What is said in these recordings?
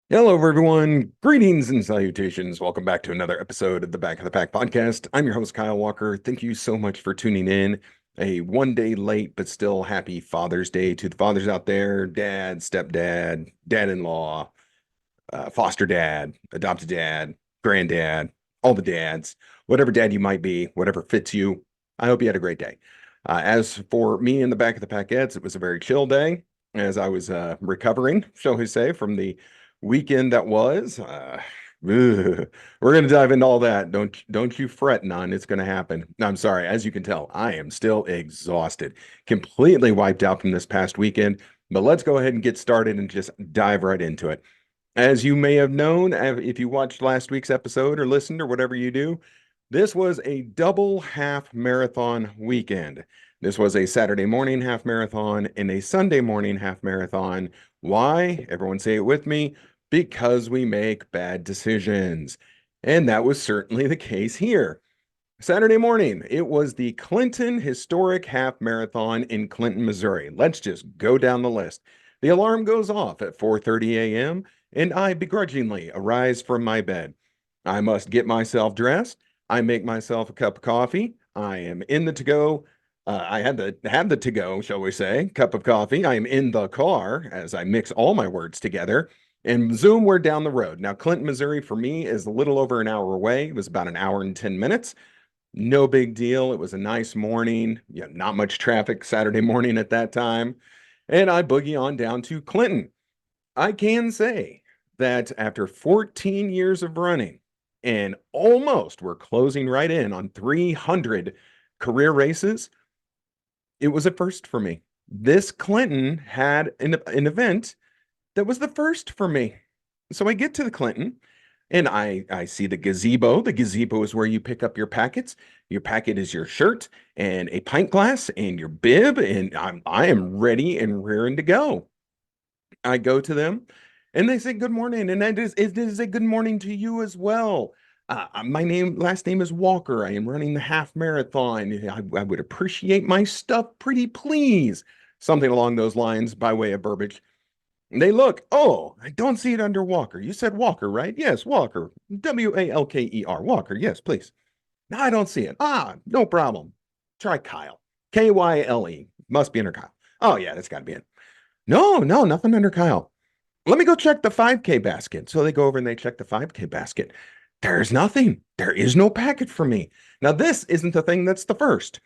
Hello, everyone. Greetings and salutations. Welcome back to another episode of the Back of the Pack podcast. I'm your host, Kyle Walker. Thank you so much for tuning in. A one day late, but still happy Father's Day to the fathers out there, dad, stepdad, dad-in-law, foster dad, adopted dad, granddad, all the dads, whatever dad you might be, whatever fits you. I hope you had a great day. As for me in the Back of the Packettes, it was a very chill day as I was recovering, shall we say, from the weekend that was. We're going to dive into all that. Don't you fret, none. It's going to happen. I'm sorry. As you can tell, I am still exhausted, completely wiped out from this past weekend. But let's go ahead and get started and just dive right into it. As you may have known, if you watched last week's episode or listened or whatever you do, this was a double half marathon weekend. This was a Saturday morning half marathon and a Sunday morning half marathon. Why? Everyone say it with me. Because we make bad decisions. And that was certainly the case here. Saturday morning, it was the Clinton Historic Half Marathon in Clinton, Missouri. Let's just go down the list. The alarm goes off at 4:30 a.m., and I begrudgingly arise from my bed. I must get myself dressed. I make myself a cup of coffee. I am in the to-go. I had to have the to-go, shall we say, cup of coffee. I am in the car as I mix all my words together. And zoom, we're down the road. Now, Clinton, Missouri, for me, is a little over an hour away. It was about an hour and 10 minutes. No big deal. It was a nice morning. Yeah, not much traffic Saturday morning at that time. And I boogie on down to Clinton. I can say that after 14 years of running and almost we're closing right in on 300 career races, it was a first for me. This Clinton had an event that was the first for me. So I get to the Clinton and I see the gazebo. The gazebo is where you pick up your packets. Your packet is your shirt and a pint glass and your bib, and I am ready and raring to go. I go to them and they say good morning, and it is a good morning to you as well. My last name is Walker. I am running the half marathon. I would appreciate my stuff, pretty please. Something along those lines by way of verbiage. They look, oh, I don't see it under Walker. You said Walker, right? Yes, Walker. Walker. Walker, yes, please. No, I don't see it. No problem. Try Kyle. Kyle. Must be under Kyle. Oh, yeah, that's got to be it. No, no, nothing under Kyle. Let me go check the 5K basket. So they go over and they check the 5K basket. There's nothing. There is no packet for me. Now, this isn't the thing that's the first.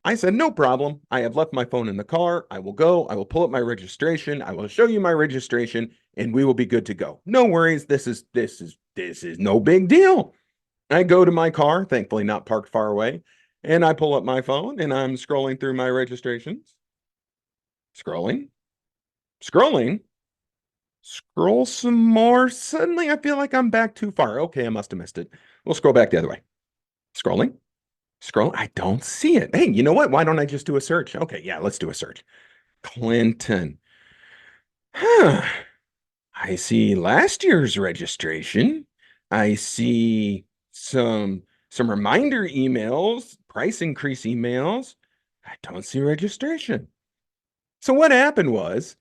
I said, no problem. I have left my phone in the car. I will go. I will pull up my registration. I will show you my registration and we will be good to go. No worries. This is no big deal. I go to my car, thankfully not parked far away, and I pull up my phone and I'm scrolling through my registrations. Scrolling, scrolling, scroll some more. Suddenly I feel like I'm back too far. Okay, I must have missed it. We'll scroll back the other way. Scrolling, scroll. I don't see it. Hey, you know what? Why don't I just do a search? Okay, yeah, let's do a search. Clinton. Huh. I see last year's registration. I see some reminder emails, price increase emails. I don't see registration. So what happened was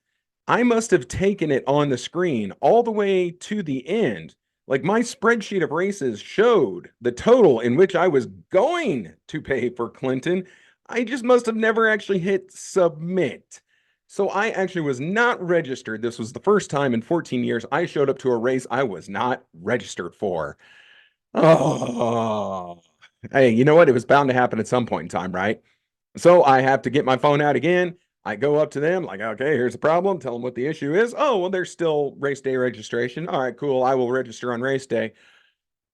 I must have taken it on the screen all the way to the end. Like my spreadsheet of races showed the total in which I was going to pay for Clinton. I just must have never actually hit submit. So I actually was not registered. This was the first time in 14 years I showed up to a race I was not registered for. Oh, hey, you know what? It was bound to happen at some point in time, right? So I have to get my phone out again. I go up to them, like, okay, here's the problem. Tell them what the issue is. Oh, well, there's still race day registration. All right, cool. I will register on race day.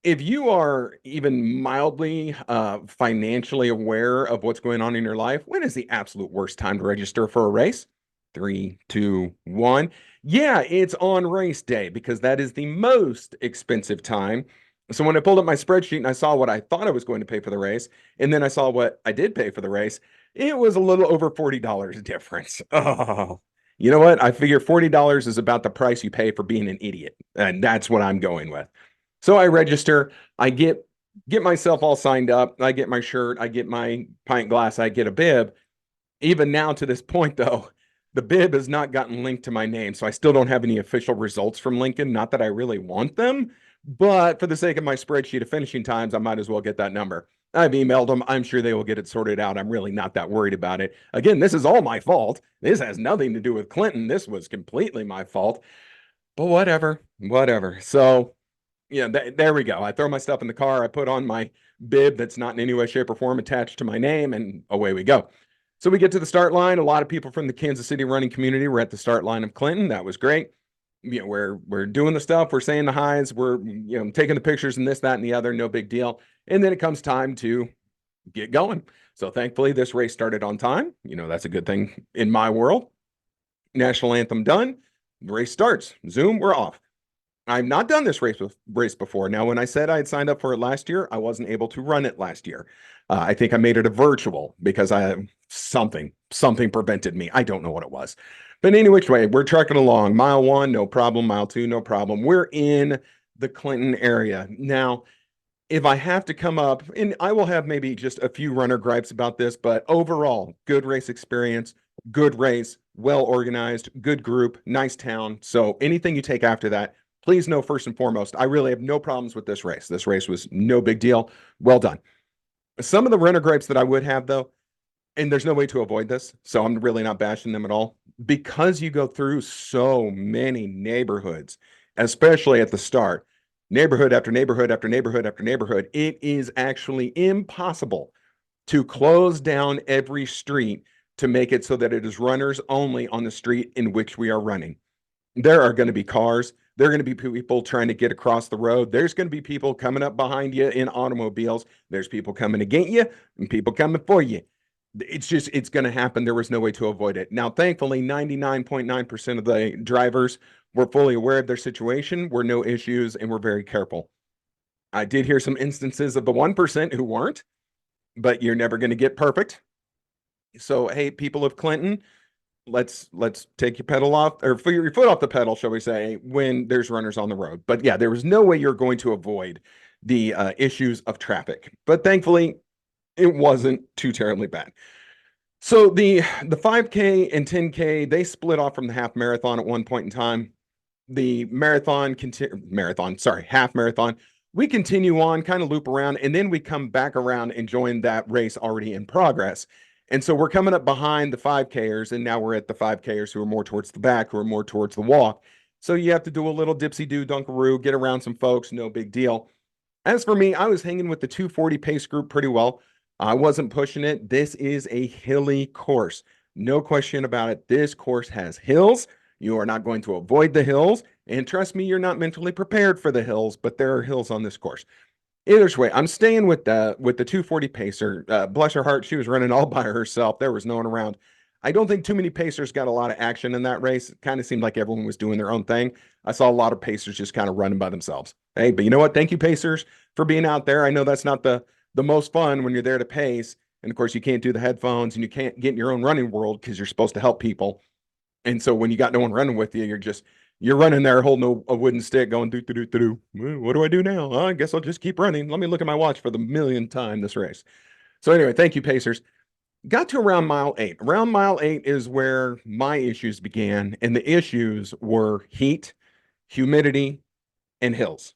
If you are even mildly financially aware of what's going on in your life, when is the absolute worst time to register for a race? Three, two, one. Yeah, it's on race day because that is the most expensive time. So when I pulled up my spreadsheet and I saw what I thought I was going to pay for the race, and then I saw what I did pay for the race, it was a little over $40 difference. Oh, you know what? I figure $40 is about the price you pay for being an idiot. And that's what I'm going with. So I register, I get myself all signed up, I get my shirt, I get my pint glass, I get a bib. Even now to this point though, The bib has not gotten linked to my name, so I still don't have any official results from Lincoln. Not that I really want them, but for the sake of my spreadsheet of finishing times, I might as well get that number. I've emailed them. I'm sure they will get it sorted out. I'm really not that worried about it. Again, this is all my fault. This has nothing to do with Clinton. This was completely my fault. But whatever, whatever. So, yeah, there we go. I throw my stuff in the car. I put on my bib that's not in any way, shape, or form attached to my name, and away we go. So we get to the start line. A lot of people from the Kansas City running community were at the start line of Clinton. That was great. We're doing the stuff. We're saying the highs. We're taking the pictures and this, that, and the other. No big deal. And then it comes time to get going. So thankfully, this race started on time. That's a good thing in my world. National anthem done. The race starts. Zoom, we're off. I've not done this race before. Now, when I said I had signed up for it last year, I wasn't able to run it last year. I think I made it a virtual because something prevented me. I don't know what it was. But any which way, we're trucking along. Mile 1, no problem. Mile 2, no problem. We're in the Clinton area. Now, if I have to come up, and I will have maybe just a few runner gripes about this, but overall, good race experience, good race, well organized, good group, nice town. So anything you take after that, please know first and foremost, I really have no problems with this race. This race was no big deal. Well done. Some of the runner gripes that I would have, though, and there's no way to avoid this, so I'm really not bashing them at all, because you go through so many neighborhoods, especially at the start, neighborhood after neighborhood after neighborhood after neighborhood, it is actually impossible to close down every street to make it so that it is runners only on the street in which we are running. There are going to be cars. There are going to be people trying to get across the road. There's going to be people coming up behind you in automobiles. There's people coming to get you and people coming for you. It's going to happen. There was no way to avoid it. Now, thankfully, 99.9% of the drivers were fully aware of their situation, were no issues, and were very careful. I did hear some instances of the 1% who weren't, but you're never going to get perfect. So, hey, people of Clinton, let's take your pedal off, or your foot off the pedal, shall we say, when there's runners on the road. But yeah, there was no way you're going to avoid the issues of traffic. But thankfully, it wasn't too terribly bad. So the 5K and 10K, they split off from the half marathon at one point in time. The half marathon, we continue on, kind of loop around, and then we come back around and join that race already in progress. And so we're coming up behind the 5Kers, and now we're at the 5Kers who are more towards the back, who are more towards the walk. So you have to do a little dipsy-do, dunkaroo, get around some folks, no big deal. As for me, I was hanging with the 240 pace group pretty well. I wasn't pushing it. This is a hilly course. No question about it. This course has hills. You are not going to avoid the hills. And trust me, you're not mentally prepared for the hills, but there are hills on this course. Either way, I'm staying with the 240 pacer. Bless her heart, she was running all by herself. There was no one around. I don't think too many pacers got a lot of action in that race. It kind of seemed like everyone was doing their own thing. I saw a lot of pacers just kind of running by themselves. Hey, but you know what? Thank you, pacers, for being out there. I know that's not the most fun when you're there to pace. And of course, you can't do the headphones and you can't get in your own running world because you're supposed to help people. And so when you got no one running with you, you're running there holding a wooden stick going, do, do, do, do, do. What do I do now? I guess I'll just keep running. Let me look at my watch for the millionth time this race. So anyway, thank you, pacers. Got to around mile 8. Around mile 8 is where my issues began. And the issues were heat, humidity, and hills.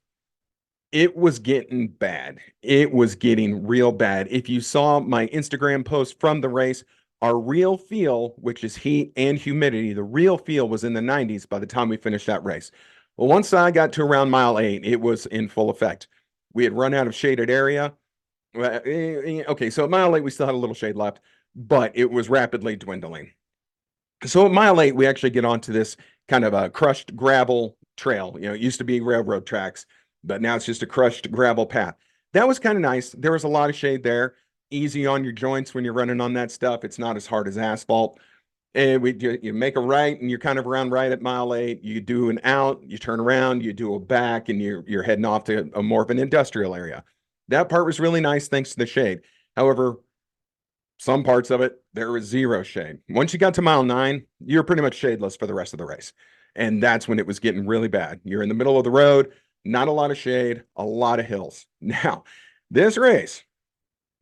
It was getting bad. It was getting real bad. If you saw my Instagram post from the race, our real feel, which is heat and humidity, the real feel was in the 90s by the time we finished that race. Well, once I got to around mile 8, it was in full effect. We had run out of shaded area. Okay, so at mile 8, we still had a little shade left, but it was rapidly dwindling. So at mile 8, we actually get onto this kind of a crushed gravel trail. It used to be railroad tracks, but now it's just a crushed gravel path. That was kind of nice. There was a lot of shade there. Easy on your joints when you're running on that stuff. It's not as hard as asphalt. And you make a right, and you're kind of around right at mile 8. You do an out, you turn around, you do a back, and you're heading off to a more of an industrial area. That part was really nice thanks to the shade. However, some parts of it, there was zero shade. Once you got to mile 9, you're pretty much shadeless for the rest of the race. And that's when it was getting really bad. You're in the middle of the road, not a lot of shade, a lot of hills. Now, this race,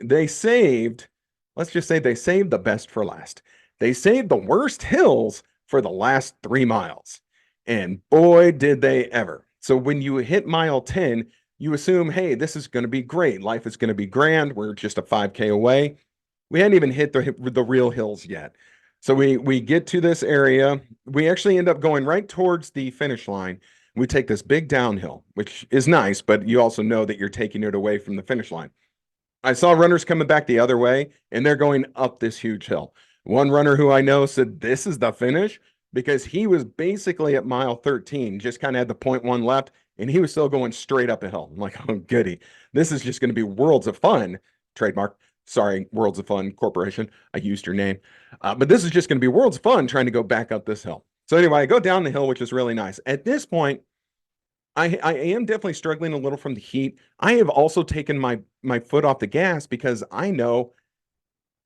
let's just say they saved the best for last. They saved the worst hills for the last 3 miles. And boy, did they ever. So when you hit mile 10, you assume, hey, this is going to be great. Life is going to be grand. We're just a 5K away. We hadn't even hit the real hills yet. So we get to this area. We actually end up going right towards the finish line. We take this big downhill, which is nice, but you also know that you're taking it away from the finish line. I saw runners coming back the other way, and they're going up this huge hill. One runner who I know said, this is the finish, because he was basically at mile 13, just kind of had the 0.1 left, and he was still going straight up a hill. I'm like, oh, goody. This is just going to be worlds of fun. Trademark. Sorry, Worlds of Fun Corporation. I used your name. But this is just going to be worlds of fun trying to go back up this hill. So anyway, I go down the hill, which is really nice. At this point, I am definitely struggling a little from the heat. I have also taken my foot off the gas because I know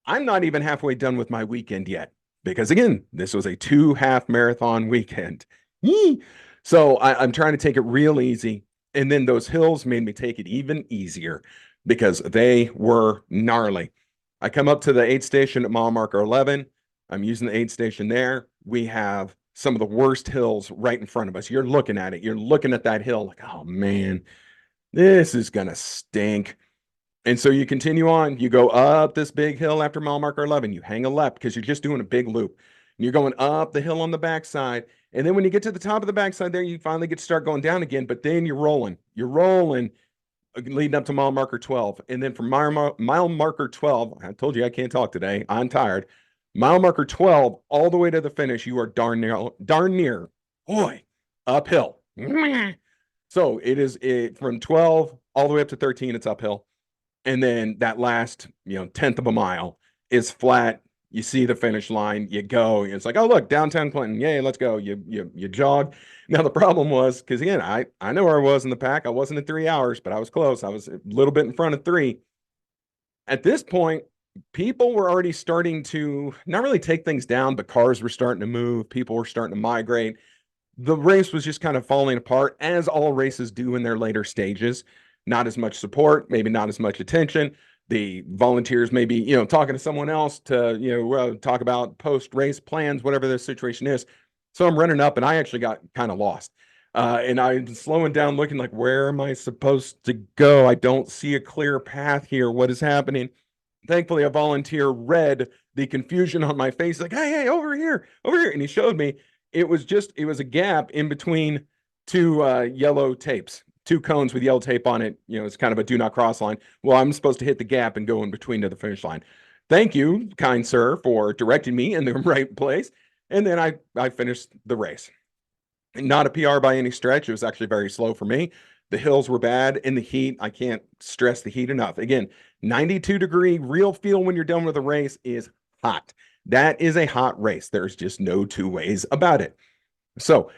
I'm not even halfway done with my weekend yet. Because again, this was a 2 half marathon weekend. Yee! So I'm trying to take it real easy. And then those hills made me take it even easier because they were gnarly. I come up to the aid station at mile marker 11. I'm using the aid station there. We have some of the worst hills right in front of us. You're looking at it. You're looking at that hill like, oh man, this is going to stink. And so you continue on. You go up this big hill after mile marker 11. You hang a left because you're just doing a big loop. And you're going up the hill on the backside. And then when you get to the top of the backside there, you finally get to start going down again. But then you're rolling. You're rolling leading up to mile marker 12. And then from mile marker 12, I told you I can't talk today. I'm tired. Mile marker 12, all the way to the finish, you are darn near, boy, uphill. So it from 12 all the way up to 13, it's uphill. And then that last, tenth of a mile is flat. You see the finish line, you go. It's like, oh, look, downtown Clinton. Yay, let's go. You jog. Now the problem was, because again, I know where I was in the pack. I wasn't at 3 hours, but I was close. I was a little bit in front of 3. At this point, people were already starting to not really take things down, but cars were starting to move. People were starting to migrate. The race was just kind of falling apart, as all races do in their later stages. Not as much support, maybe not as much attention. The volunteers maybe, talking to someone else to, talk about post-race plans, whatever the situation is. So I'm running up, and I actually got kind of lost. And I'm slowing down, looking like, where am I supposed to go? I don't see a clear path here. What is happening? Thankfully, a volunteer read the confusion on my face, like, hey, over here. And he showed me it was a gap in between two yellow tapes, 2 cones with yellow tape on it. It's kind of a do not cross line. Well, I'm supposed to hit the gap and go in between to the finish line. Thank you, kind sir, for directing me in the right place. And then I finished the race. Not a PR by any stretch. It was actually very slow for me. The hills were bad, and the heat, I can't stress the heat enough. Again, 92-degree real feel when you're done with a race is hot. That is a hot race. There's just no 2 ways about it. So,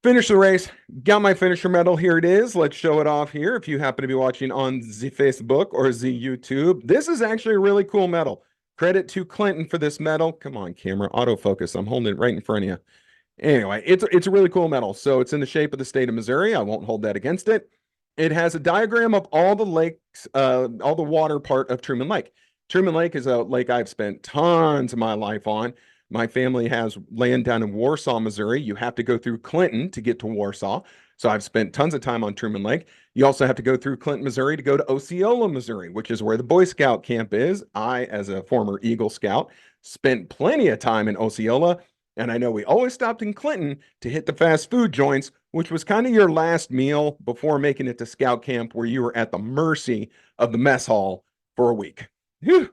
finish the race, got my finisher medal. Here it is. Let's show it off here. If you happen to be watching on the Facebook or the YouTube, this is actually a really cool medal. Credit to Clinton for this medal. Come on, camera, autofocus. I'm holding it right in front of you. Anyway, it's a really cool medal. So it's in the shape of the state of Missouri. I won't hold that against it. It has a diagram of all the lakes, all the water part of Truman Lake. Truman Lake is a lake I've spent tons of my life on. My family has land down in Warsaw, Missouri. You have to go through Clinton to get to Warsaw. So I've spent tons of time on Truman Lake. You also have to go through Clinton, Missouri to go to Osceola, Missouri, which is where the Boy Scout camp is. I, as a former Eagle Scout, spent plenty of time in Osceola. And I know we always stopped in Clinton to hit the fast food joints, which was kind of your last meal before making it to scout camp, where you were at the mercy of the mess hall for a week. Whew.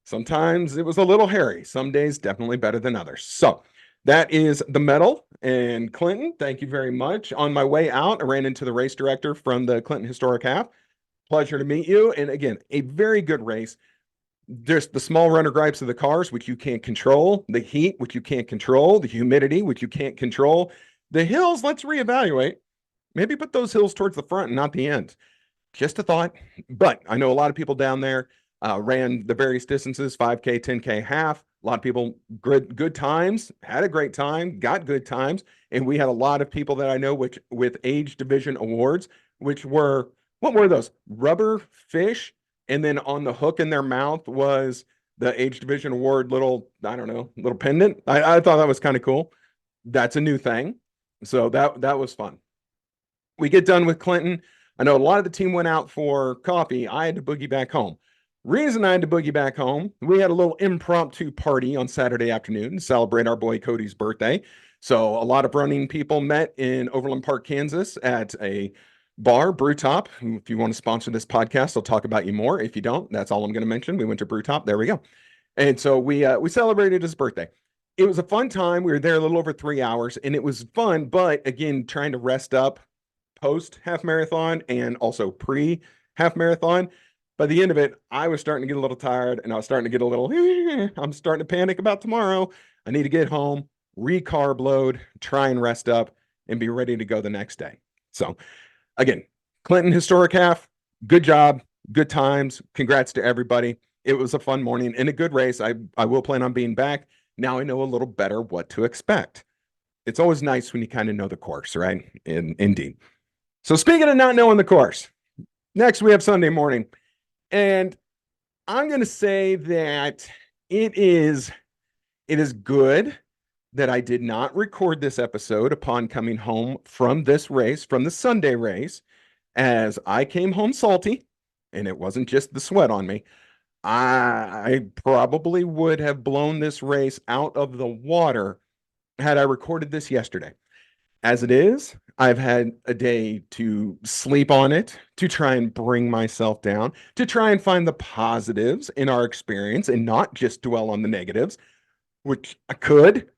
Sometimes it was a little hairy. Some days definitely better than others. So that is the medal. And Clinton, thank you very much. On my way out, I ran into the race director from the Clinton Historic Half. Pleasure to meet you. And again, a very good race. There's the small runner gripes of the cars, which you can't control, the heat, which you can't control, the humidity, which you can't control, the hills. Let's reevaluate. Maybe put those hills towards the front and not the end. Just a thought. But I know a lot of people down there ran the various distances, 5K, 10K, half. A lot of people, good times, had a great time, got good times. And we had a lot of people that I know with age division awards, which were, what were those? Rubber fish. And then on the hook in their mouth was the age division award little, I don't know, little pendant. I thought that was kind of cool. That's a new thing. So that was fun. We get done with Clinton. I know a lot of the team went out for coffee. I had to boogie back home. Reason I had to boogie back home, we had a little impromptu party on Saturday afternoon to celebrate our boy Cody's birthday. So a lot of running people met in Overland Park, Kansas at a bar, Brew Top. If you want to sponsor this podcast, I'll talk about you more. If you don't, that's all I'm going to mention. We went to Brew Top. There we go. And so we celebrated his birthday. It was a fun time. We were there a little over 3 hours, and it was fun. But again, trying to rest up post half marathon and also pre half marathon. By the end of it, I was starting to get a little tired and I was starting to get a little, I'm starting to panic about tomorrow. I need to get home, recarb load, try and rest up and be ready to go the next day. So again, Clinton historic half, good job, good times. Congrats to everybody. It was a fun morning and a good race. I will plan on being back. Now I know a little better what to expect. It's always nice when you kind of know the course, right? Indeed. So speaking of not knowing the course, next we have Sunday morning. And I'm going to say that it is good that I did not record this episode upon coming home from this race, from the Sunday race, as I came home salty, and it wasn't just the sweat on me. I probably would have blown this race out of the water had I recorded this yesterday. As it is, I've had a day to sleep on it, to try and bring myself down, to try and find the positives in our experience and not just dwell on the negatives, which I could.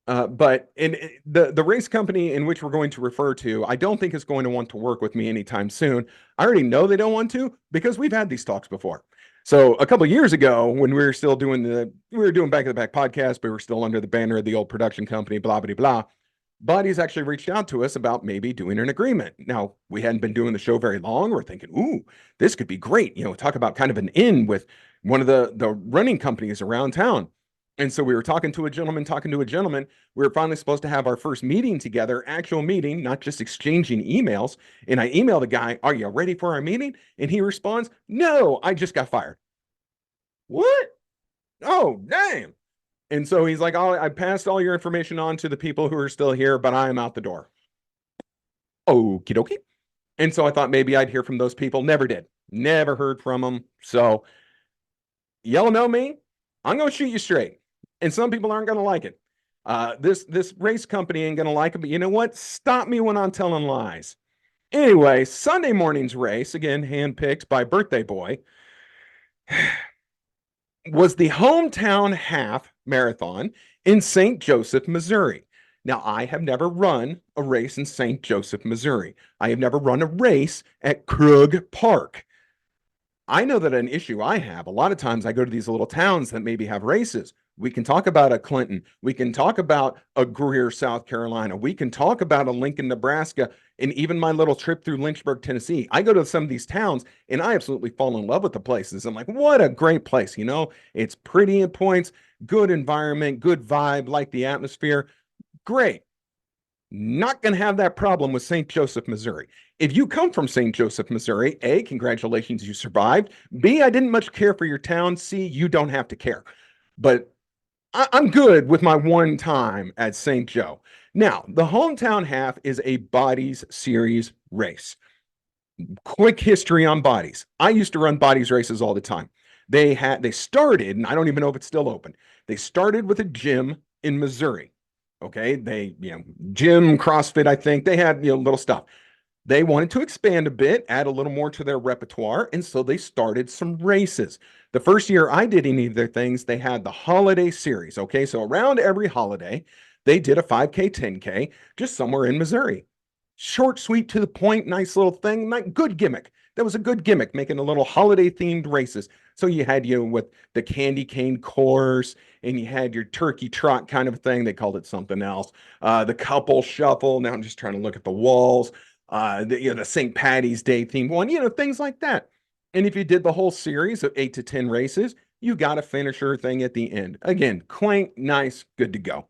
But in the race company in which we're going to refer to, I don't think is going to want to work with me anytime soon. I already know they don't want to because we've had these talks before. So a couple of years ago, when we were still doing Back of the Pack podcast, but we were still under the banner of the old production company, blah blah blah. Buddy's actually reached out to us about maybe doing an agreement. Now, we hadn't been doing the show very long. We're thinking, ooh, this could be great. Talk about kind of an in with one of the running companies around town. And so we were talking to a gentleman. We were finally supposed to have our first meeting together, actual meeting, not just exchanging emails. And I emailed the guy, are you ready for our meeting? And he responds, no, I just got fired. What? Oh, damn. And so he's like, oh, I passed all your information on to the people who are still here, but I am out the door. Okie dokie. And so I thought maybe I'd hear from those people. Never did. Never heard from them. So y'all know me. I'm going to shoot you straight. And some people aren't going to like it. This race company ain't going to like it, but you know what? Stop me when I'm telling lies. Anyway, Sunday morning's race, again, handpicked by Birthday Boy, was the hometown half marathon in St. Joseph, Missouri. Now, I have never run a race in St. Joseph, Missouri. I have never run a race at Krug Park. I know that an issue I have, a lot of times I go to these little towns that maybe have races. We can talk about a Clinton. We can talk about a Greer, South Carolina. We can talk about a Lincoln, Nebraska, and even my little trip through Lynchburg, Tennessee. I go to some of these towns and I absolutely fall in love with the places. I'm like, what a great place. It's pretty in points, good environment, good vibe, like the atmosphere. Great. Not going to have that problem with St. Joseph, Missouri. If you come from St. Joseph, Missouri, A, congratulations, you survived. B, I didn't much care for your town. C, you don't have to care. But I'm good with my one time at St. Joe. Now, the hometown half is a bodies series race. Quick history on bodies. I used to run bodies races all the time. They started, and I don't even know if it's still open. They started with a gym in Missouri. Okay, gym, CrossFit, I think they had little stuff. They wanted to expand a bit, add a little more to their repertoire, and so they started some races. The first year I did any of their things, they had the holiday series. Okay, so around every holiday, they did a 5K, 10K, just somewhere in Missouri. Short, sweet, to the point, nice little thing, good gimmick. That was a good gimmick, making a little holiday themed races. So you had with the candy cane course, and you had your turkey trot kind of thing. They called it something else. The couple shuffle. Now I'm just trying to look at the walls. The St. Patty's Day themed one, things like that. And if you did the whole series of 8 to 10 races, you got a finisher thing at the end. Again, quaint, nice, good to go.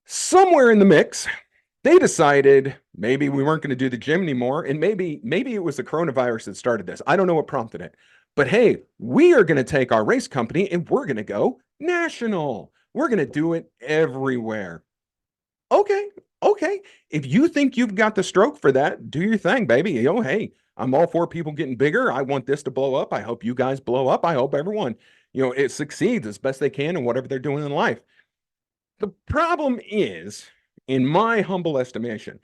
Somewhere in the mix, they decided maybe we weren't going to do the gym anymore, and maybe it was the coronavirus that started this. I don't know what prompted it. But hey, we are going to take our race company and we're going to go national. We're going to do it everywhere. Okay, okay. If you think you've got the stroke for that, do your thing, baby. Hey, I'm all for people getting bigger. I want this to blow up. I hope you guys blow up. I hope everyone, it succeeds as best they can in whatever they're doing in life. The problem is, in my humble estimation,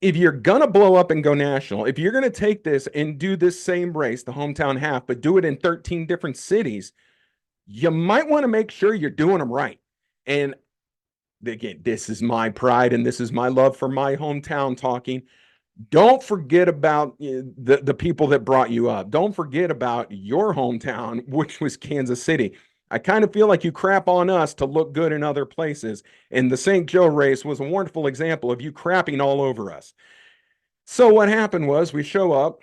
if you're gonna blow up and go national, if you're gonna take this and do this same race, the hometown half, but do it in 13 different cities, you might want to make sure you're doing them right. And again, this is my pride and this is my love for my hometown talking. Don't forget about the people that brought you up. Don't forget about your hometown, which was Kansas City. I kind of feel like you crap on us to look good in other places. And the St. Joe race was a wonderful example of you crapping all over us. So what happened was we show up,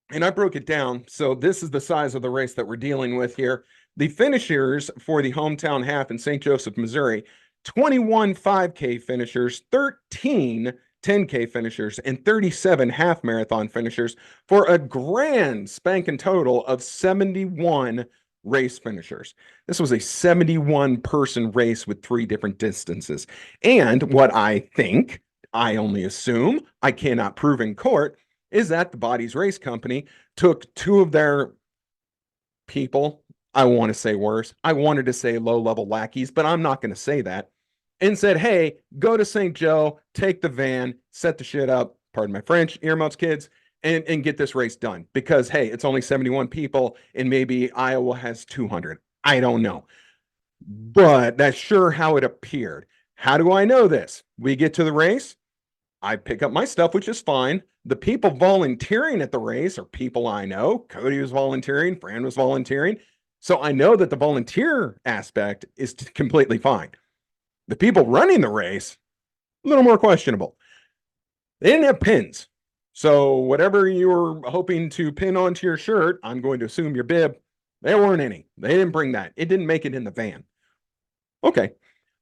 and I broke it down. So this is the size of the race that we're dealing with here. The finishers for the hometown half in St. Joseph, Missouri, 21 5K finishers, 13 10K finishers, and 37 half marathon finishers for a grand spanking total of 71 race finishers. This was a 71 person race with 3 different distances. And what I think, I only assume, I cannot prove in court, is that the Bodies Race Company took 2 of their people. I want to say worse. I wanted to say low level lackeys, but I'm not going to say that. And said, hey, go to St. Joe, take the van, set the shit up, pardon my French, earmuffs, kids, and get this race done. Because, hey, it's only 71 people, and maybe Iowa has 200. I don't know. But that's sure how it appeared. How do I know this? We get to the race. I pick up my stuff, which is fine. The people volunteering at the race are people I know. Cody was volunteering, Fran was volunteering. So I know that the volunteer aspect is completely fine. The people running the race, a little more questionable. They didn't have pins. So whatever you were hoping to pin onto your shirt, I'm going to assume your bib, there weren't any. They didn't bring that. It didn't make it in the van. Okay.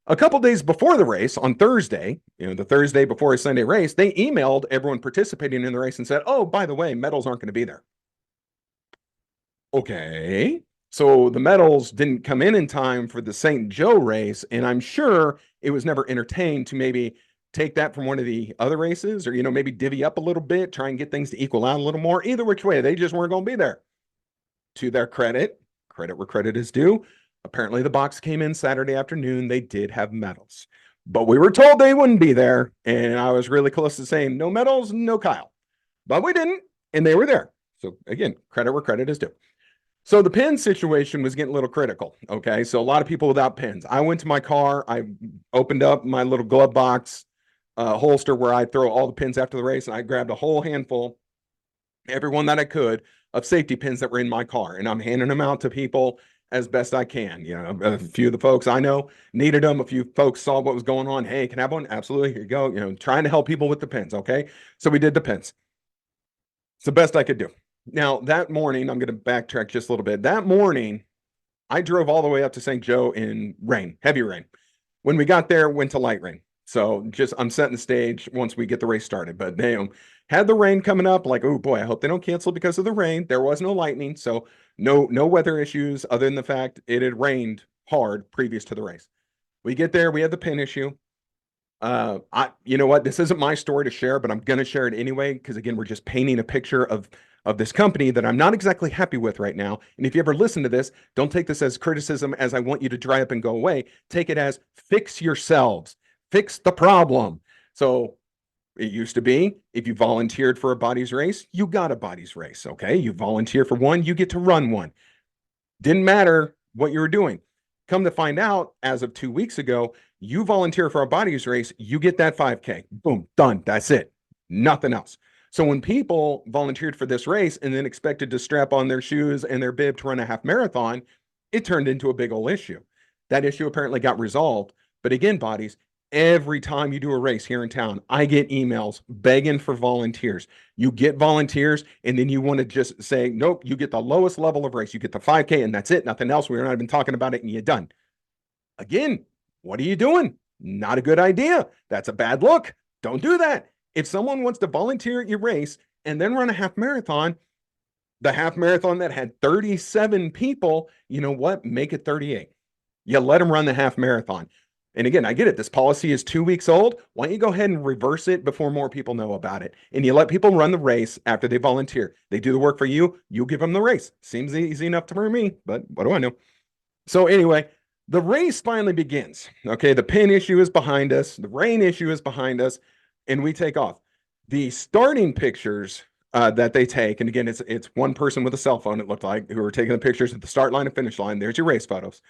A couple days before the race, on Thursday, the Thursday before a Sunday race, they emailed everyone participating in the race and said, oh, by the way, medals aren't going to be there. Okay. So the medals didn't come in time for the St. Joe race, and I'm sure it was never entertained to maybe take that from one of the other races or, maybe divvy up a little bit, try and get things to equal out a little more. Either which way, they just weren't going to be there. To their credit where credit is due, apparently the box came in Saturday afternoon. They did have medals, but we were told they wouldn't be there. And I was really close to saying no medals, no Kyle, but we didn't. And they were there. So again, credit where credit is due. So the pin situation was getting a little critical. Okay. So a lot of people without pins. I went to my car. I opened up my little glove box holster where I throw all the pins after the race. And I grabbed a whole handful, everyone that I could, of safety pins that were in my car. And I'm handing them out to people as best I can. A few of the folks I know needed them. A few folks saw what was going on. Hey, can I have one? Absolutely. Here you go. Trying to help people with the pins. Okay. So we did the pins. It's the best I could do. Now, that morning, I'm going to backtrack just a little bit. That morning, I drove all the way up to St. Joe in rain, heavy rain. When we got there, went to light rain. So I'm setting the stage once we get the race started. But they had the rain coming up, like, oh boy, I hope they don't cancel because of the rain. There was no lightning, so no weather issues other than the fact it had rained hard previous to the race. We get there, we had the pin issue. You know what? This isn't my story to share, but I'm gonna share it anyway because again, we're just painting a picture of this company that I'm not exactly happy with right now. And if you ever listen to this, don't take this as criticism as I want you to dry up and go away. Take it as fix yourselves, fix the problem. So it used to be if you volunteered for a bodies race, you got a bodies race. Okay. You volunteer for one, you get to run one. Didn't matter what you were doing. Come to find out, as of 2 weeks ago, you volunteer for a bodies race, you get that 5K. Boom, done. That's it. Nothing else. So when people volunteered for this race and then expected to strap on their shoes and their bib to run a half marathon, it turned into a big old issue. That issue apparently got resolved. But again, bodies, every time you do a race here in town, I get emails begging for volunteers. You get volunteers, and then you want to just say, nope, you get the lowest level of race. You get the 5K, and that's it. Nothing else. We're not even talking about it, and you're done. Again, what are you doing? Not a good idea. That's a bad look. Don't do that. If someone wants to volunteer at your race and then run a half marathon, the half marathon that had 37 people, you know what? Make it 38. You let them run the half marathon. And again, I get it. This policy is 2 weeks old. Why don't you go ahead and reverse it before more people know about it? And you let people run the race after they volunteer. They do the work for you. You give them the race. Seems easy enough for me, but what do I know? So anyway, the race finally begins. Okay, the pin issue is behind us. The rain issue is behind us, and we take off. The starting pictures that they take, and again, it's one person with a cell phone. It looked like who were taking the pictures at the start line and finish line. There's your race photos.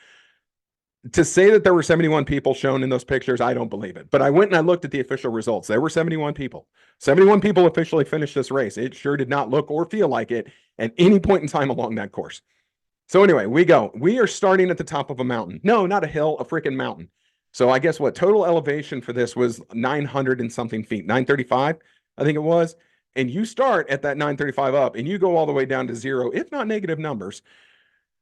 To say that there were 71 people shown in those pictures, I don't believe it. But I went and I looked at the official results. There were 71 people. 71 people officially finished this race. It sure did not look or feel like it at any point in time along that course. So anyway, we go. We are starting at the top of a mountain. No, not a hill, a freaking mountain. So I guess what total elevation for this was 900 and something feet, 935, I think it was. And you start at that 935 up and you go all the way down to zero, if not negative numbers,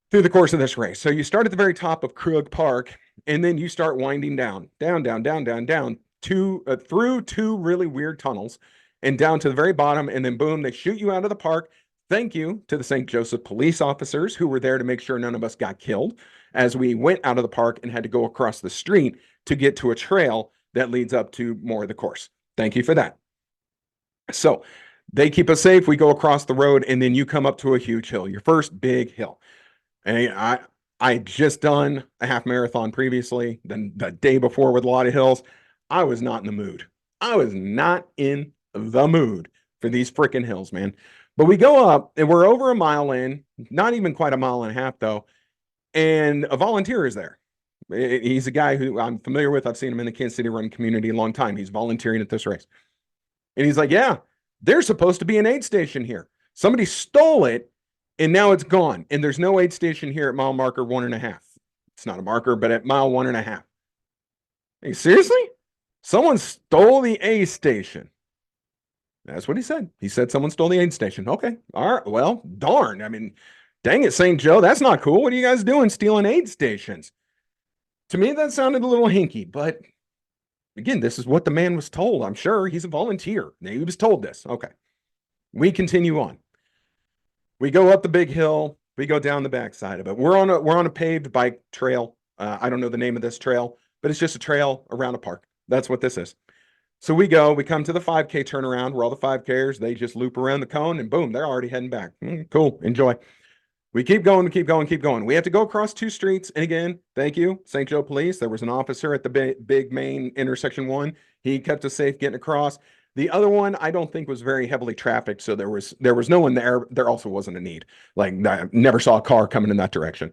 through the course of this race. So you start at the very top of Krug Park, and then you start winding down, down, down, down, down, down, through two really weird tunnels, and down to the very bottom, and then boom, they shoot you out of the park. Thank you to the St. Joseph police officers who were there to make sure none of us got killed as we went out of the park and had to go across the street to get to a trail that leads up to more of the course. Thank you for that. So they keep us safe. We go across the road, and then you come up to a huge hill, your first big hill. And I just done a half marathon previously, then the day before with a lot of hills. I was not in the mood. I was not in the mood for these freaking hills, man. But we go up and we're over a mile in, not even quite a mile and a half though, and a volunteer is there. He's a guy who I'm familiar with. I've seen him in the Kansas City run community a long time. He's volunteering at this race. And he's like, yeah, there's supposed to be an aid station here. Somebody stole it and now it's gone. And there's no aid station here at mile marker 1.5. It's not a marker, but at mile 1.5. Hey, seriously? Someone stole the aid station. That's what he said. He said someone stole the aid station. Okay. All right. Well, darn. I mean, dang it, St. Joe. That's not cool. What are you guys doing stealing aid stations? To me, that sounded a little hinky, but again, this is what the man was told. I'm sure he's a volunteer. He was told this. Okay. We continue on. We go up the big hill. We go down the backside of it. We're on a paved bike trail. I don't know the name of this trail, but it's just a trail around a park. That's what this is. So we come to the 5K turnaround where all the 5Kers, they just loop around the cone and boom, they're already heading back. Cool. Enjoy. We keep going, keep going, keep going. We have to go across 2 streets. And again, thank you, St. Joe Police. There was an officer at the big main intersection 1. He kept us safe getting across. The other one, I don't think was very heavily trafficked. So there was no one there. There also wasn't a need. Like I never saw a car coming in that direction.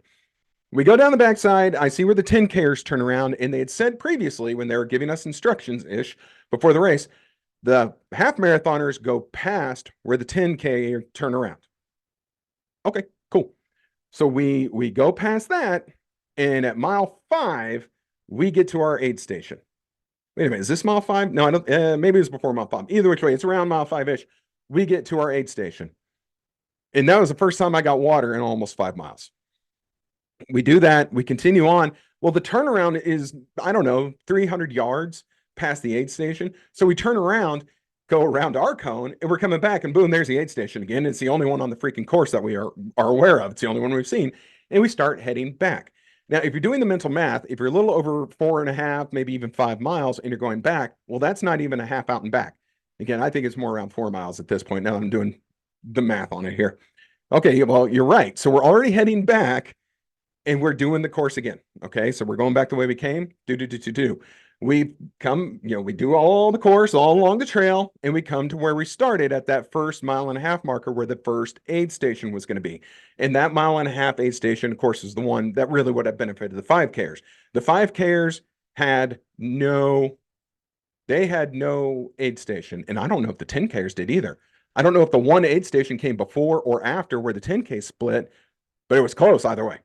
We go down the backside. I see where the 10Kers turn around. And they had said previously when they were giving us instructions-ish before the race, the half marathoners go past where the 10K turn around. Okay, cool. So we go past that, and at mile 5, we get to our aid station. Wait a minute, is this mile 5? No, I don't. Maybe it was before mile 5. Either which way, it's around mile 5-ish. We get to our aid station, and that was the first time I got water in almost 5 miles. We do that. We continue on. Well, the turnaround is, I don't know, 300 yards past the aid station. So we turn around, go around our cone, and we're coming back, and boom, there's the aid station again. It's the only one on the freaking course that we are aware of. It's the only one we've seen. And we start heading back. Now, if you're doing the mental math, if you're a little over 4.5, maybe even 5 miles, and you're going back, well, that's not even a half out and back. Again, I think it's more around 4 miles at this point. Now I'm doing the math on it here. Okay, well, you're right. So we're already heading back, and we're doing the course again. Okay, so we're going back the way we came. We come, we do all the course all along the trail, and we come to where we started at that first 1.5 mile marker where the first aid station was going to be. And that 1.5 mile aid station, of course, is the one that really would have benefited the 5Kers. The 5Kers had no aid station. And I don't know if the 10Kers did either. I don't know if the one aid station came before or after where the 10K split, but it was close either way.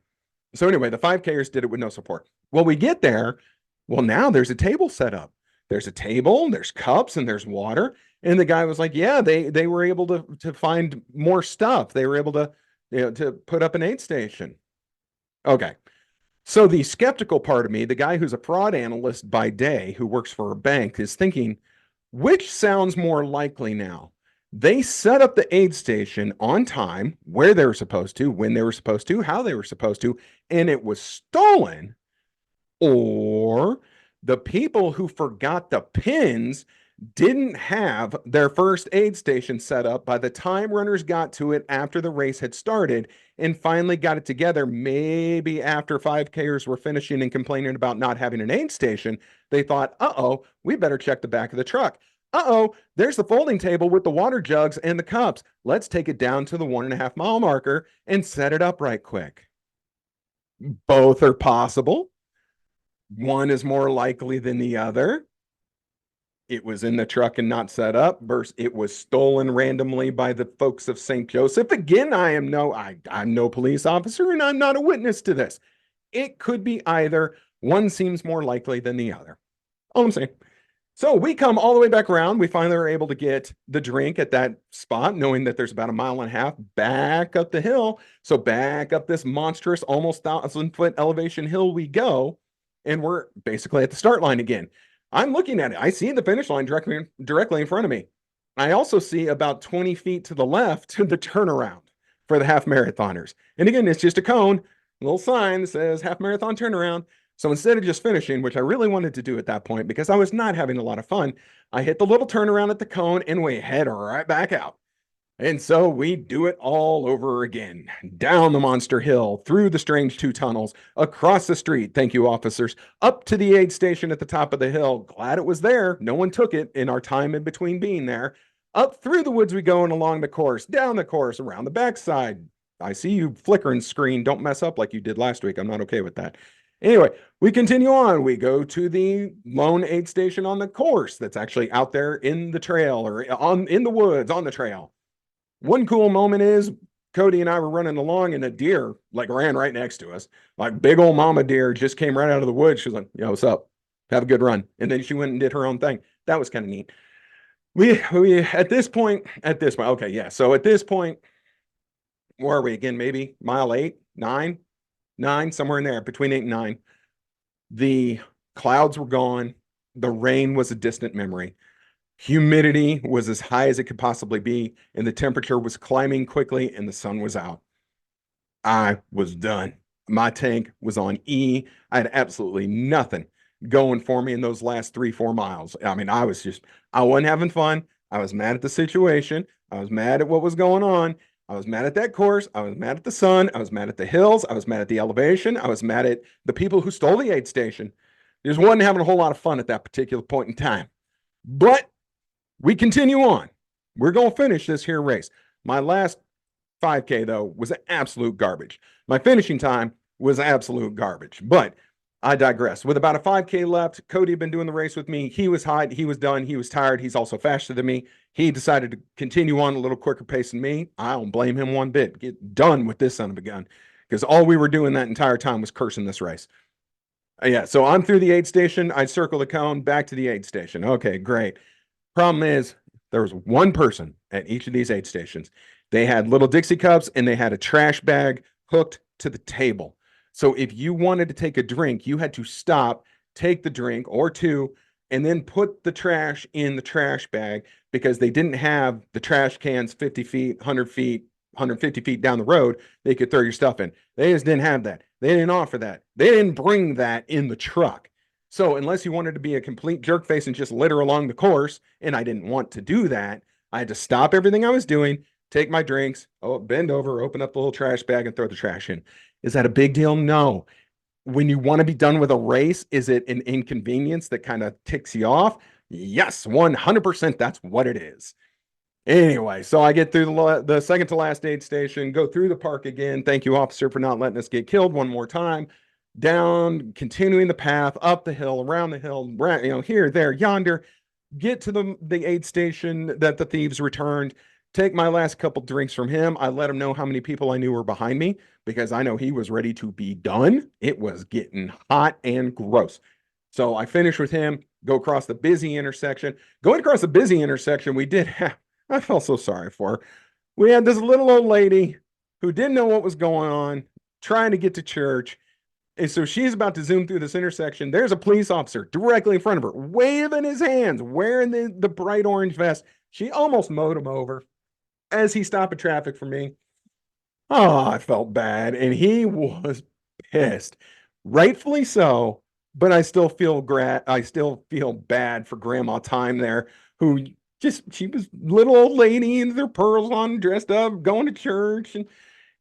So anyway, the 5Kers did it with no support. Well, we get there. Well, now there's a table set up. There's a table, there's cups, and there's water. And the guy was like, yeah, they were able to find more stuff. They were able to, to put up an aid station. Okay. So the skeptical part of me, the guy who's a fraud analyst by day who works for a bank, is thinking, which sounds more likely now? They set up the aid station on time, where they were supposed to, when they were supposed to, how they were supposed to, and it was stolen. Or The people who forgot the pins didn't have their first aid station set up by the time runners got to it after the race had started and finally got it together. Maybe after 5Kers were finishing and complaining about not having an aid station, they thought, uh-oh, we better check the back of the truck. Uh-oh, there's the folding table with the water jugs and the cups. Let's take it down to the 1.5 mile marker and set it up right quick. Both are possible. One is more likely than the other. It was in the truck and not set up versus it was stolen randomly by the folks of St. Joseph. Again, I'm no police officer and I'm not a witness to this. It could be either. One seems more likely than the other. All I'm saying. So we come all the way back around. We finally are able to get the drink at that spot, knowing that there's about 1.5 miles back up the hill. So back up this monstrous, almost 1,000-foot elevation hill we go, and we're basically at the start line again. I'm looking at it. I see the finish line directly in front of me. I also see about 20 feet to the left the turnaround for the half marathoners. And again, it's just a cone, a little sign that says half marathon turnaround. So instead of just finishing, which I really wanted to do at that point because I was not having a lot of fun, I hit the little turnaround at the cone and we head right back out. And so we do it all over again. Down the monster hill, through the strange 2 tunnels, across the street, thank you officers, up to the aid station at the top of the hill. Glad it was there. No one took it in our time in between being there. Up through the woods we go and along the course, down the course, around the backside. I see you flickering screen. Don't mess up like you did last week. I'm not okay with that. Anyway, we continue on. We go to the lone aid station on the course that's actually out there in the trail or in the woods on the trail. One cool moment is Cody and I were running along and a deer like ran right next to us. Like big old mama deer just came right out of the woods. She was like, yo, what's up? Have a good run. And then she went and did her own thing. That was kind of neat. We at this point, okay, yeah. So at this point, where are we again? Maybe mile 8, 9, somewhere in there, between 8 and 9. The clouds were gone. The rain was a distant memory. Humidity was as high as it could possibly be, and the temperature was climbing quickly, and the sun was out. I was done. My tank was on E. I had absolutely nothing going for me in those last 3-4 miles. I mean, I wasn't having fun. I was mad at the situation. I was mad at what was going on. I was mad at that course. I was mad at the sun. I was mad at the hills. I was mad at the elevation. I was mad at the people who stole the aid station. Just wasn't having a whole lot of fun at that particular point in time. But we continue on. We're going to finish this here race. My last 5K, though, was absolute garbage. My finishing time was absolute garbage. But I digress. With about a 5K left, Cody had been doing the race with me. He was hot. He was done. He was tired. He's also faster than me. He decided to continue on a little quicker pace than me. I don't blame him one bit. Get done with this son of a gun. Because all we were doing that entire time was cursing this race. Yeah, so I'm through the aid station. I circle the cone, back to the aid station. Okay, great. Problem is, there was one person at each of these aid stations. They had little Dixie cups and they had a trash bag hooked to the table. So if you wanted to take a drink, you had to stop, take the drink or two, and then put the trash in the trash bag because they didn't have the trash cans 50 feet, 100 feet, 150 feet down the road. They could throw your stuff in. They just didn't have that. They didn't offer that. They didn't bring that in the truck. So unless you wanted to be a complete jerk face and just litter along the course, and I didn't want to do that, I had to stop everything I was doing, take my drinks, bend over, open up the little trash bag and throw the trash in. Is that a big deal? No. When you want to be done with a race, is it an inconvenience that kind of ticks you off? Yes, 100%. That's what it is. Anyway, so I get through the second to last aid station, go through the park again. Thank you, officer, for not letting us get killed one more time. Down, continuing the path, up the hill, around the hill, here, there, yonder, get to the aid station that the thieves returned, take my last couple drinks from him. I let him know how many people I knew were behind me because I know he was ready to be done. It was getting hot and gross. So I finished with him, go across the busy intersection. Going across the busy intersection, we did have, I felt so sorry for her. We had this little old lady who didn't know what was going on, trying to get to church. And so she's about to zoom through this intersection. There's a police officer directly in front of her, waving his hands, wearing the bright orange vest. She almost mowed him over as he stopped at traffic for me. Oh, I felt bad. And he was pissed. Rightfully so. but I still feel bad for Grandma Time there, who she was little old lady with her pearls on, dressed up, going to church,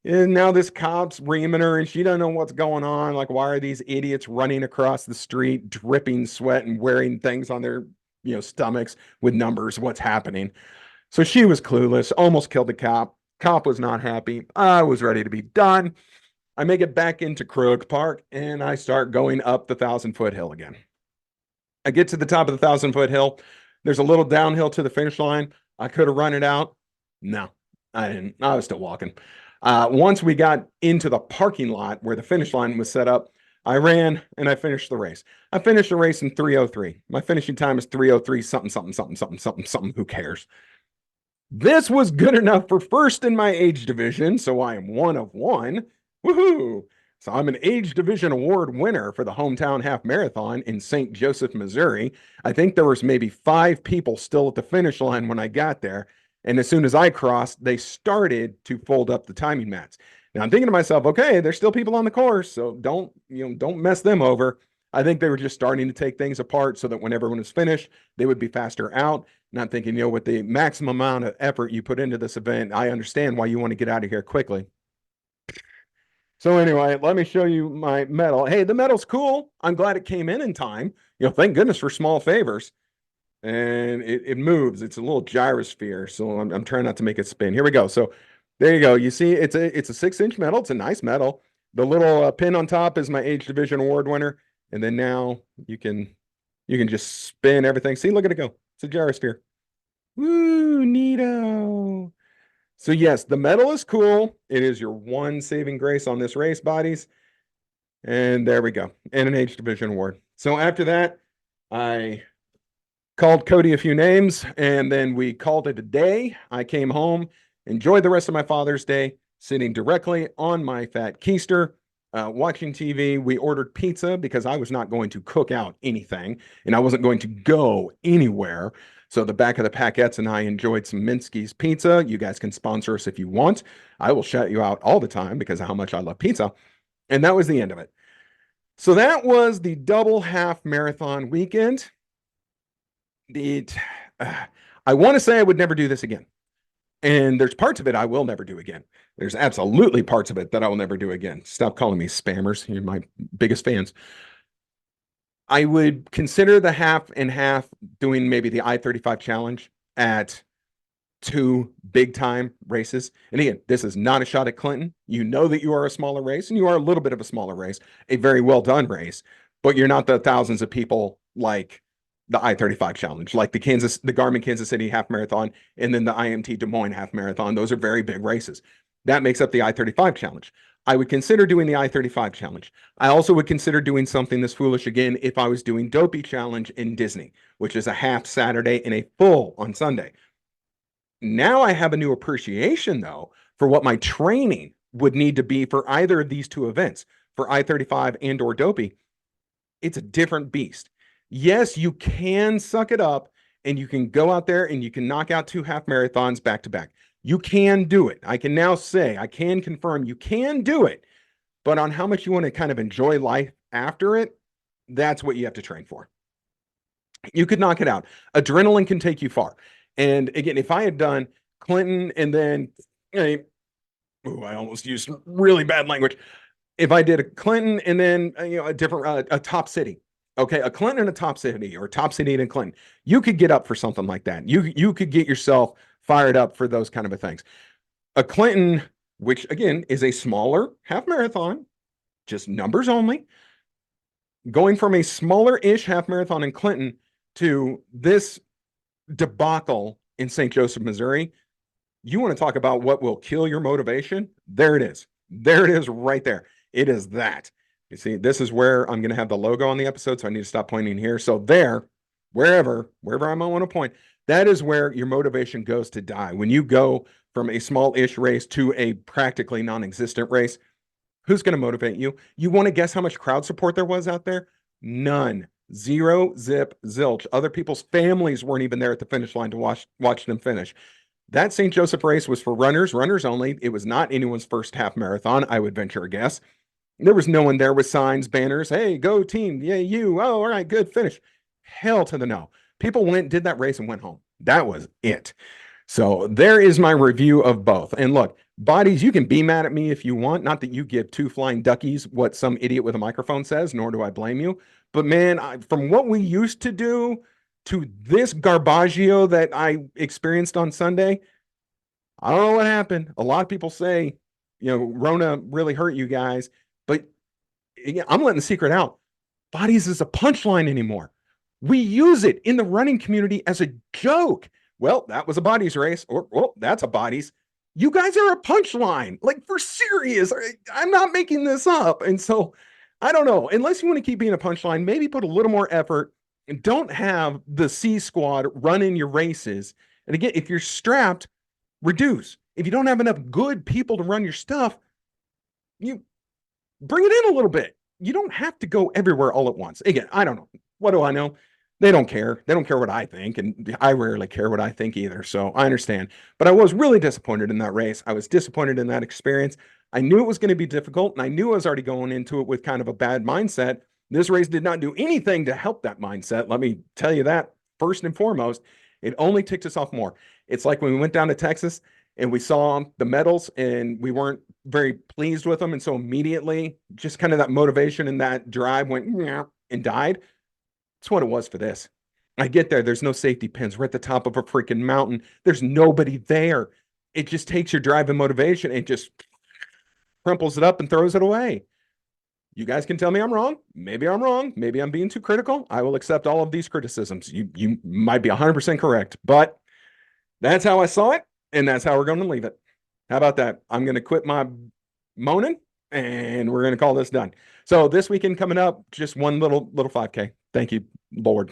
and now this cop's reaming her, and she doesn't know what's going on. Like, why are these idiots running across the street, dripping sweat and wearing things on their, stomachs with numbers? What's happening? So she was clueless, almost killed the cop. Cop was not happy. I was ready to be done. I make it back into Crook Park and I start going up the 1,000-foot hill again. I get to the top of the 1,000-foot hill. There's a little downhill to the finish line. I could have run it out. No, I didn't. I was still walking. Once we got into the parking lot where the finish line was set up, I ran and I finished the race. I finished the race in 3:03. My finishing time is 3:03 something, something, something, something, something, something. Who cares? This was good enough for first in my age division, so I am one of one. Woohoo! So I'm an age division award winner for the hometown half marathon in St. Joseph, Missouri. I think there was maybe 5 people still at the finish line when I got there. And as soon as I crossed, they started to fold up the timing mats. Now I'm thinking to myself, okay, there's still people on the course, so don't mess them over. I think they were just starting to take things apart so that when everyone was finished, they would be faster out. Not thinking, with the maximum amount of effort you put into this event, I understand why you want to get out of here quickly. So anyway, let me show you my medal. Hey, the medal's cool. I'm glad it came in time. Thank goodness for small favors. And it moves. It's a little gyrosphere, so I'm trying not to make it spin. Here we go. So there you go. You see, it's a 6-inch medal. It's a nice medal. The little pin on top is my age division award winner. And then now you can just spin everything. See, look at it go. It's a gyrosphere. Woo, neato. So yes, the medal is cool. It is your one saving grace on this race, bodies. And there we go. And an age division award. So after that, I called Cody a few names and then we called it a day. I came home, enjoyed the rest of my Father's Day, sitting directly on my fat keister, watching TV. We ordered pizza because I was not going to cook out anything and I wasn't going to go anywhere. So the back of the Packettes and I enjoyed some Minsky's pizza. You guys can sponsor us if you want. I will shout you out all the time because of how much I love pizza. And that was the end of it. So that was the double half marathon weekend. I want to say I would never do this again. And there's parts of it I will never do again. There's absolutely parts of it that I will never do again. Stop calling me spammers. You're my biggest fans. I would consider the half and half doing maybe the I-35 challenge at 2 big time races. And again, this is not a shot at Clinton. You know that you are a smaller race and you are a little bit of a smaller race, a very well done race, but you're not the thousands of people like the I-35 challenge, like the Garmin Kansas City half marathon, and then the IMT Des Moines half marathon. Those are very big races. That makes up the I-35 challenge. I would consider doing the I-35 challenge. I also would consider doing something this foolish again if I was doing Dopey challenge in Disney, which is a half Saturday and a full on Sunday. Now I have a new appreciation though for what my training would need to be for either of these two events, for I-35 and or Dopey. It's a different beast. Yes, you can suck it up and you can go out there and you can knock out 2 half marathons back to back. You can do it. I can now say, I can confirm you can do it, but on how much you want to kind of enjoy life after it, that's what you have to train for. You could knock it out. Adrenaline can take you far. And again, if I had done Clinton and then, I almost used really bad language. If I did a Clinton and then, a different, a top city, okay, a Clinton and a top city or top city and Clinton, you could get up for something like that. You could get yourself fired up for those kind of things. A Clinton, which again is a smaller half marathon, just numbers only, going from a smaller-ish half marathon in Clinton to this debacle in St. Joseph, Missouri. You want to talk about what will kill your motivation? There it is. There it is right there. It is that. You see, this is where I'm going to have the logo on the episode, so I need to stop pointing here. So there, wherever I might want to point, that is where your motivation goes to die. When you go from a small-ish race to a practically non-existent race, who's going to motivate you? You want to guess how much crowd support there was out there? None. Zero, zip, zilch. Other people's families weren't even there at the finish line to watch them finish. That St. Joseph race was for runners only. It was not anyone's first half marathon, I would venture a guess. There was no one there with signs, banners. Hey, go team. Yeah, you. Oh, all right, good finish. Hell to the no. People went, did that race and went home. That was it. So there is my review of both. And look, bodies, you can be mad at me if you want. Not that you give two flying duckies what some idiot with a microphone says, nor do I blame you. But man, from what we used to do to this garbaggio that I experienced on Sunday, I don't know what happened. A lot of people say, Rona really hurt you guys. But yeah, I'm letting the secret out. Bodies is a punchline anymore. We use it in the running community as a joke. Well, that was a bodies race, or well, that's a bodies. You guys are a punchline, like for serious. I'm not making this up. And so I don't know. Unless you want to keep being a punchline, maybe put a little more effort and don't have the C squad run in your races. And again, if you're strapped, reduce. If you don't have enough good people to run your stuff, you bring it in a little bit. You don't have to go everywhere all at once. Again, I don't know. What do I know? They don't care. They don't care what I think. And I rarely care what I think either. So I understand. But I was really disappointed in that race. I was disappointed in that experience. I knew it was going to be difficult. And I knew I was already going into it with kind of a bad mindset. This race did not do anything to help that mindset. Let me tell you that first and foremost. It only ticked us off more. It's like when we went down to Texas and we saw the medals and we weren't very pleased with them. And so immediately just kind of that motivation and that drive went and died. That's what it was for this. I get there. There's no safety pins. We're at the top of a freaking mountain. There's nobody there. It just takes your drive and motivation and just crumples it up and throws it away. You guys can tell me I'm wrong. Maybe I'm wrong. Maybe I'm being too critical. I will accept all of these criticisms. You might be 100% correct, but that's how I saw it, and that's how we're going to leave it. How about that? I'm going to quit my moaning, and we're going to call this done. So this weekend coming up, just one little 5K. Thank you, Lord.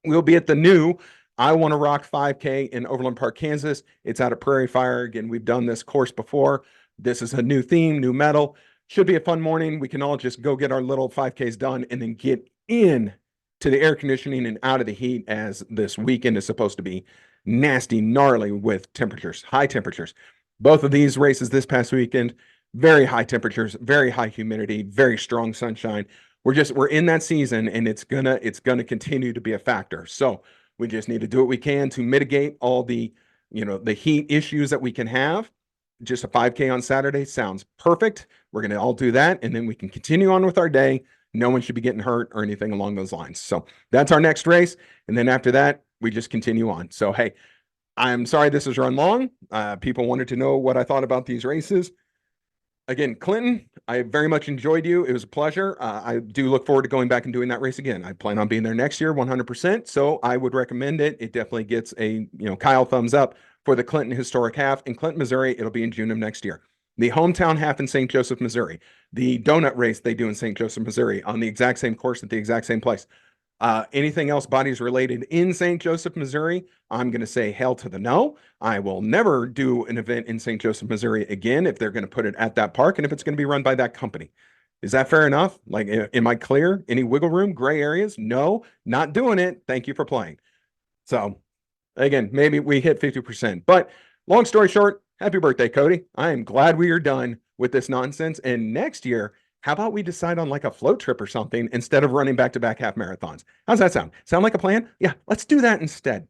We'll be at the new I Want to Rock 5K in Overland Park, Kansas. It's out of Prairie Fire. Again, we've done this course before. This is a new theme, new metal. Should be a fun morning. We can all just go get our little 5Ks done and then get in to the air conditioning and out of the heat, as this weekend is supposed to be nasty, gnarly with temperatures, high temperatures. Both of these races this past weekend, very high temperatures, very high humidity, very strong sunshine. We're in that season, and it's gonna continue to be a factor. So we just need to do what we can to mitigate all the heat issues that we can have. Just a 5K on Saturday sounds perfect. We're going to all do that, and then we can continue on with our day. No one should be getting hurt or anything along those lines. So that's our next race. And then after that, we just continue on. So, hey, I'm sorry this has run long. People wanted to know what I thought about these races. Again, Clinton, I very much enjoyed you. It was a pleasure. I do look forward to going back and doing that race again. I plan on being there next year, 100%. So I would recommend it. It definitely gets a, Kyle thumbs up for the Clinton Historic Half. In Clinton, Missouri, it'll be in June of next year. The hometown half in St. Joseph, Missouri. The donut race they do in St. Joseph, Missouri on the exact same course at the exact same place. Anything else bodies related in St. Joseph, Missouri, I'm going to say hell to the no. I will never do an event in St. Joseph, Missouri again if they're going to put it at that park and if it's going to be run by that company. Is that fair enough? Like, am I clear? Any wiggle room, gray areas? No, not doing it. Thank you for playing. So again, maybe we hit 50%. But long story short, happy birthday, Cody. I am glad we are done with this nonsense. And next year, how about we decide on like a float trip or something instead of running back-to-back half marathons? How's that sound? Sound like a plan? Yeah, let's do that instead.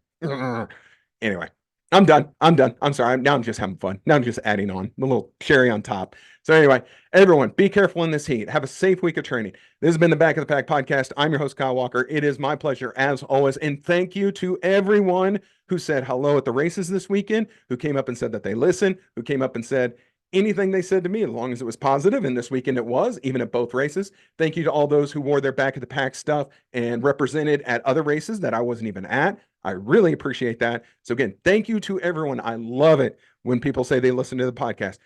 Anyway, I'm done. I'm sorry. Now I'm just having fun. Now I'm just adding on a little cherry on top. So anyway, everyone, be careful in this heat. Have a safe week of training. This has been the Back of the Pack podcast. I'm your host, Kyle Walker. It is my pleasure as always. And thank you to everyone who said hello at the races this weekend, who came up and said that they listened, who came up and said anything they said to me, as long as it was positive, and this weekend it was, even at both races. Thank you to all those who wore their Back of the Pack stuff and represented at other races that I wasn't even at. I really appreciate that. So again, thank you to everyone. I love it when people say they listen to the podcast.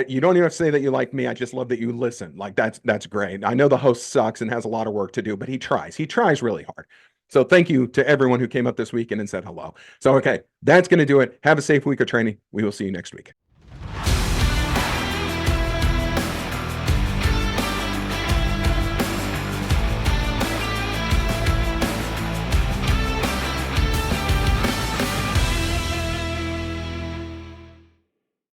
You don't even have to say that you like me. I just love that you listen. Like that's great. I know the host sucks and has a lot of work to do, but he tries. He tries really hard. So thank you to everyone who came up this weekend and said hello. So, okay, that's going to do it. Have a safe week of training. We will see you next week.